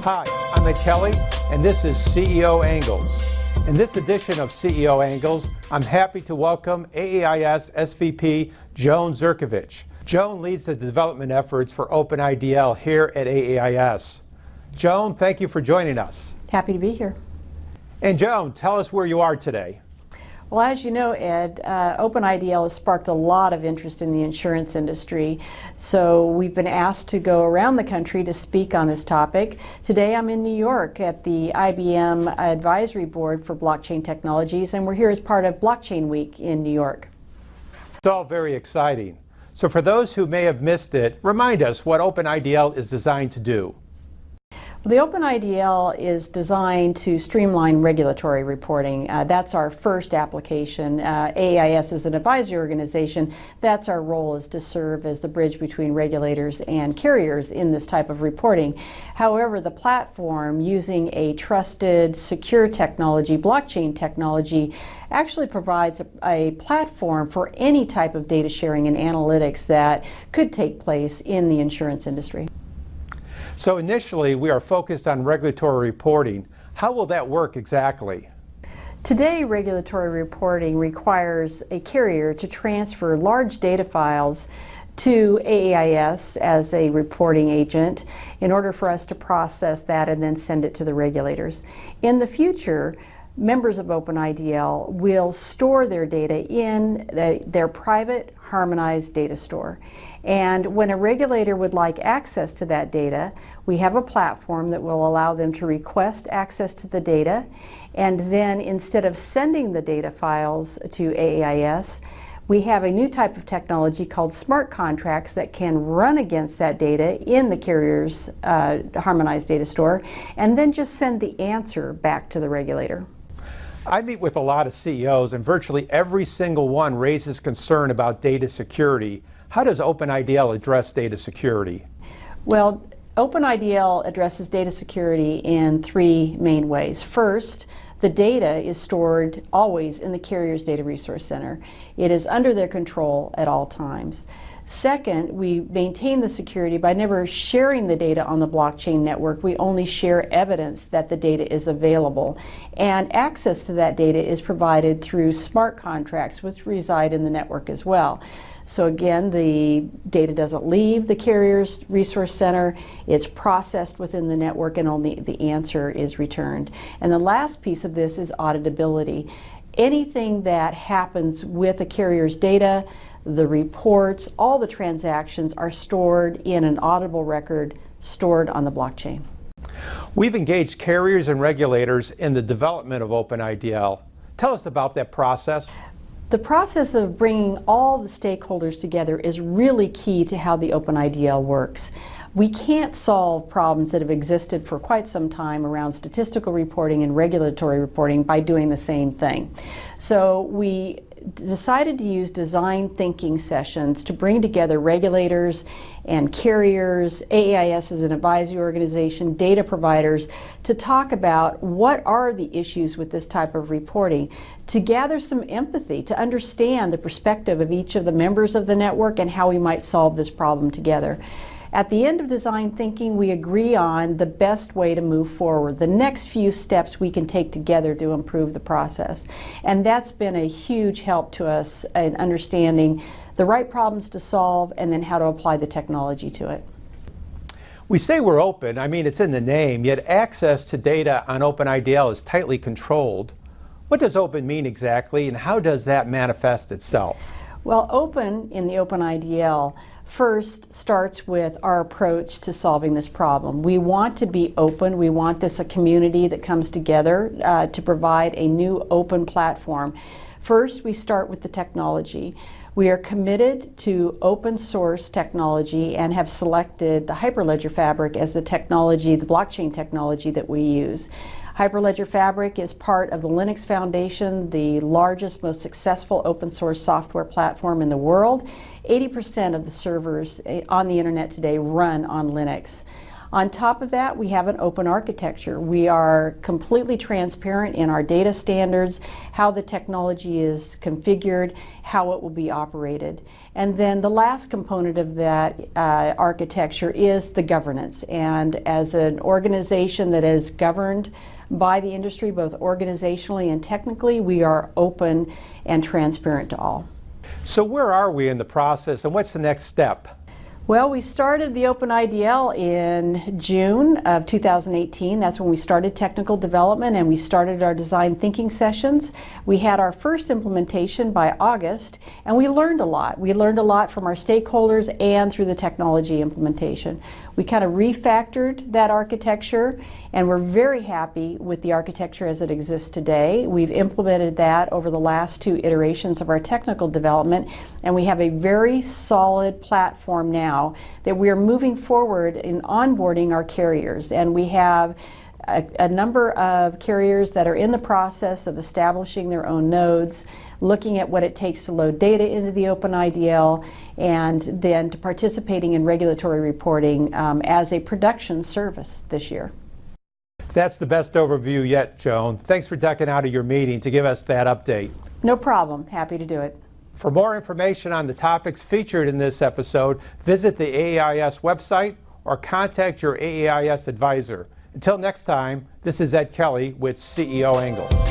Hi, I'm Ed Kelly, and this is CEO Angles. In this edition of CEO Angles, I'm happy to welcome AAIS SVP Joan Zerkovich. Joan leads the development efforts for openIDL here at AAIS. Joan, thank you for joining us. Happy to be here. And Joan, tell us where you are today. Well, as you know, Ed, openIDL has sparked a lot of interest in the insurance industry. So we've been asked to go around the country to speak on this topic. Today I'm in New York at the IBM Advisory Board for Blockchain Technologies, and we're here as part of Blockchain Week in New York. It's all very exciting. So for those who may have missed it, remind us what openIDL is designed to do. The openIDL is designed to streamline regulatory reporting. That's our first application. AAIS is an advisory organization. That's our role, is to serve as the bridge between regulators and carriers in this type of reporting. However, the platform, using a trusted, secure technology, blockchain technology, actually provides a platform for any type of data sharing and analytics that could take place in the insurance industry. So initially, we are focused on regulatory reporting. How will that work exactly? Today, regulatory reporting requires a carrier to transfer large data files to AAIS as a reporting agent in order for us to process that and then send it to the regulators. In the future, members of openIDL will store their data in their private harmonized data store. And when a regulator would like access to that data, we have a platform that will allow them to request access to the data. And then instead of sending the data files to AAIS, we have a new type of technology called smart contracts that can run against that data in the carrier's harmonized data store and then just send the answer back to the regulator. I meet with a lot of CEOs, and virtually every single one raises concern about data security. How does openIDL address data security? Well, openIDL addresses data security in three main ways. First, the data is stored always in the carrier's data resource center. It is under their control at all times. Second, we maintain the security by never sharing the data on the blockchain network. We only share evidence that the data is available. And access to that data is provided through smart contracts, which reside in the network as well. So again, the data doesn't leave the carrier's resource center. It's processed within the network, and only the answer is returned. And the last piece of this is auditability. Anything that happens with a carrier's data, the reports, all the transactions are stored in an auditable record stored on the blockchain. We've engaged carriers and regulators in the development of openIDL. Tell us about that process. The process of bringing all the stakeholders together is really key to how the openIDL works. We can't solve problems that have existed for quite some time around statistical reporting and regulatory reporting by doing the same thing. So we decided to use design thinking sessions to bring together regulators and carriers, AAIS as an advisory organization, data providers, to talk about what are the issues with this type of reporting, to gather some empathy, to understand the perspective of each of the members of the network and how we might solve this problem together. At the end of design thinking, we agree on the best way to move forward, the next few steps we can take together to improve the process. And that's been a huge help to us in understanding the right problems to solve and then how to apply the technology to it. We say we're open, I mean it's in the name, yet access to data on openIDL is tightly controlled. What does open mean exactly, and how does that manifest itself? Well, open in the openIDL first starts with our approach to solving this problem. We want to be open. We want this a community that comes together to provide a new open platform. First, we start with the technology. We are committed to open source technology and have selected the Hyperledger Fabric as the technology, the blockchain technology that we use. Hyperledger Fabric is part of the Linux Foundation, the largest, most successful open source software platform in the world. 80% of the servers on the internet today run on Linux. On top of that, we have an open architecture. We are completely transparent in our data standards, how the technology is configured, how it will be operated. And then the last component of that architecture is the governance. And as an organization that is governed by the industry, both organizationally and technically, we are open and transparent to all. So where are we in the process, and what's the next step? Well, we started the openIDL in June of 2018. That's when we started technical development and we started our design thinking sessions. We had our first implementation by August, and we learned a lot. We learned a lot from our stakeholders and through the technology implementation. We kind of refactored that architecture, and we're very happy with the architecture as it exists today. We've implemented that over the last 2 iterations of our technical development, and we have a very solid platform now that we are moving forward in onboarding our carriers. And we have a number of carriers that are in the process of establishing their own nodes, looking at what it takes to load data into the openIDL, and then to participating in regulatory reporting as a production service this year. That's the best overview yet, Joan. Thanks for ducking out of your meeting to give us that update. No problem. Happy to do it. For more information on the topics featured in this episode, visit the AAIS website or contact your AAIS advisor. Until next time, this is Ed Kelly with CEO Angles.